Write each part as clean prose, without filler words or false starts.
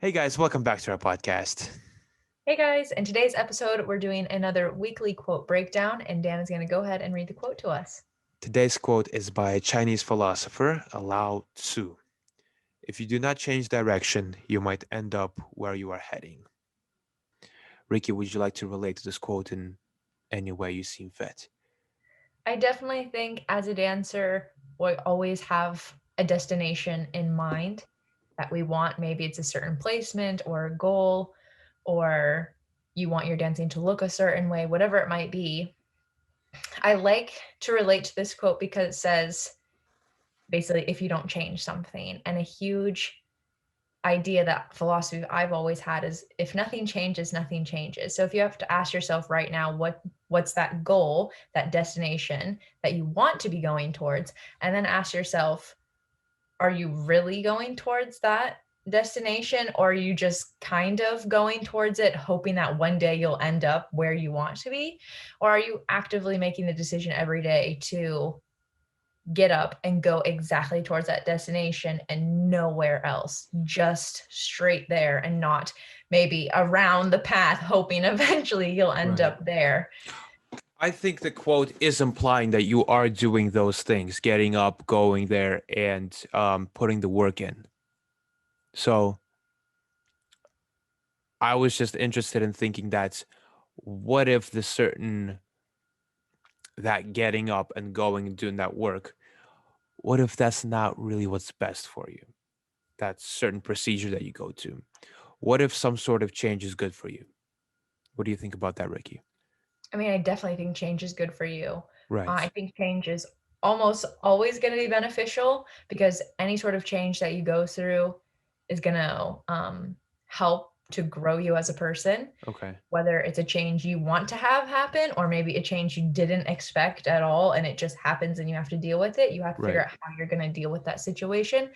Hey guys, welcome back to our podcast. Hey guys, in today's episode, we're doing another weekly quote breakdown, and Dan is going to go ahead and read the quote to us. Today's quote is by a Chinese philosopher, Lao Tzu. If you do not change direction, you might end up where you are heading. Ricky, would you like to relate to this quote in any way you seem fit? I definitely think as a dancer, we always have a destination in mind that we want. Maybe it's a certain placement or a goal, or you want your dancing to look a certain way, whatever it might be. I like to relate to this quote because it says basically, if you don't change something, and a huge idea that philosophy I've always had is if nothing changes, nothing changes. So if you have to ask yourself right now, what's that goal, that destination that you want to be going towards, and then ask yourself, are you really going towards that destination, or are you just kind of going towards it hoping that one day you'll end up where you want to be, or are you actively making the decision every day to get up and go exactly towards that destination and nowhere else, just straight there and not maybe around the path, hoping eventually you'll end Right. up there. I think the quote is implying that you are doing those things, getting up, going there, and putting the work in. So I was just interested in thinking that what if the certain that getting up and going and doing that work, what if that's not really what's best for you? That certain procedure that you go to. What if some sort of change is good for you? What do you think about that, Ricky? I mean, I definitely think change is good for you. I Right. think change is almost always going to be beneficial because any sort of change that you go through is going to help to grow you as a person, Okay. whether it's a change you want to have happen or maybe a change you didn't expect at all and it just happens and you have to deal with it. You have to figure Right. out how you're going to deal with that situation.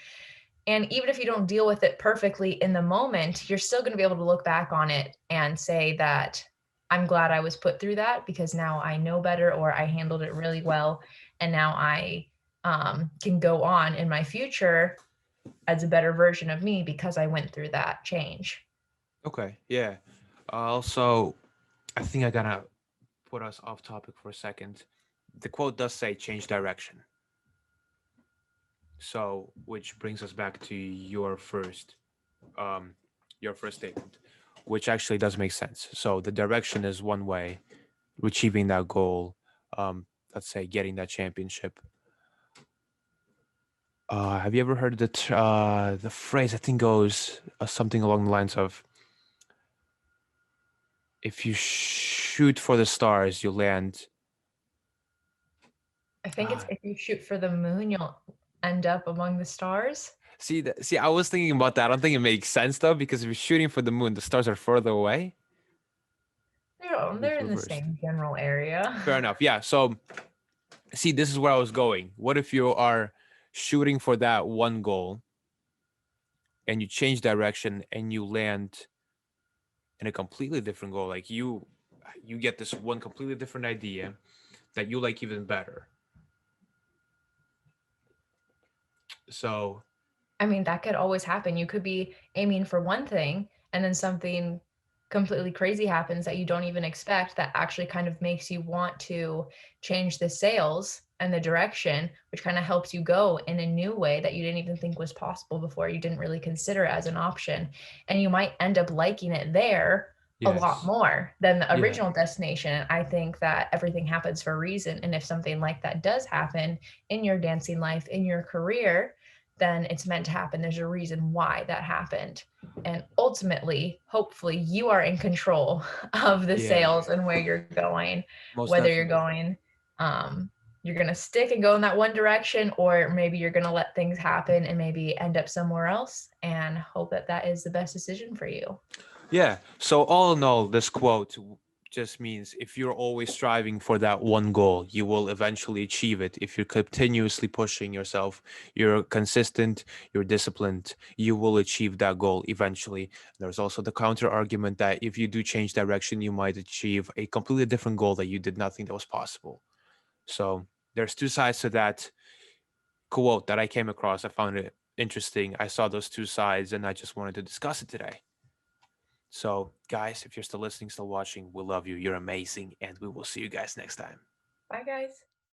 And even if you don't deal with it perfectly in the moment, you're still going to be able to look back on it and say that I'm glad I was put through that because now I know better or I handled it really well. And now I can go on in my future as a better version of me because I went through that change. Okay. Yeah. Also, I think I gotta put us off topic for a second. The quote does say change direction. So, which brings us back to um, your first statement, which actually does make sense. So the direction is one way, achieving that goal. Let's say getting that championship. Have you ever heard the phrase? I think goes something along the lines of, "If you shoot for the stars, you land." I think it's Ah, if you shoot for the moon, you'll end up among the stars. see, I was thinking about that. I don't think it makes sense though, because if you're shooting for the moon, the stars are further away. Maybe They're it's in the reversed. same general area. Fair enough. Yeah. So, see, this is where I was going. What if you are shooting for that one goal and you change direction and you land in a completely different goal? Like you get this one completely different idea that you like even better. So I mean, that could always happen. You could be aiming for one thing and then something completely crazy happens that you don't even expect that actually kind of makes you want to change the sails and the direction, which kind of helps you go in a new way that you didn't even think was possible before. You didn't really consider it as an option. And you might end up liking it there a lot yes, more than the yeah, original destination. And I think that everything happens for a reason. And if something like that does happen in your dancing life, in your career, then it's meant to happen. There's a reason why that happened. And ultimately, hopefully, you are in control of the yeah, sales and where you're going, most whether you're definitely. going, you're going to stick and go in that one direction, or maybe you're going to let things happen and maybe end up somewhere else and hope that that is the best decision for you. Yeah. So all in all, this quote just means if you're always striving for that one goal, you will eventually achieve it. If you're continuously pushing yourself, you're consistent, you're disciplined, you will achieve that goal eventually. There's also the counter argument that if you do change direction, you might achieve a completely different goal that you did not think that was possible. So there's two sides to that quote that I came across. I found it interesting. I saw those two sides and I just wanted to discuss it today. So, guys, if you're still listening, still watching, we love you. You're amazing. And we will see you guys next time. Bye, guys.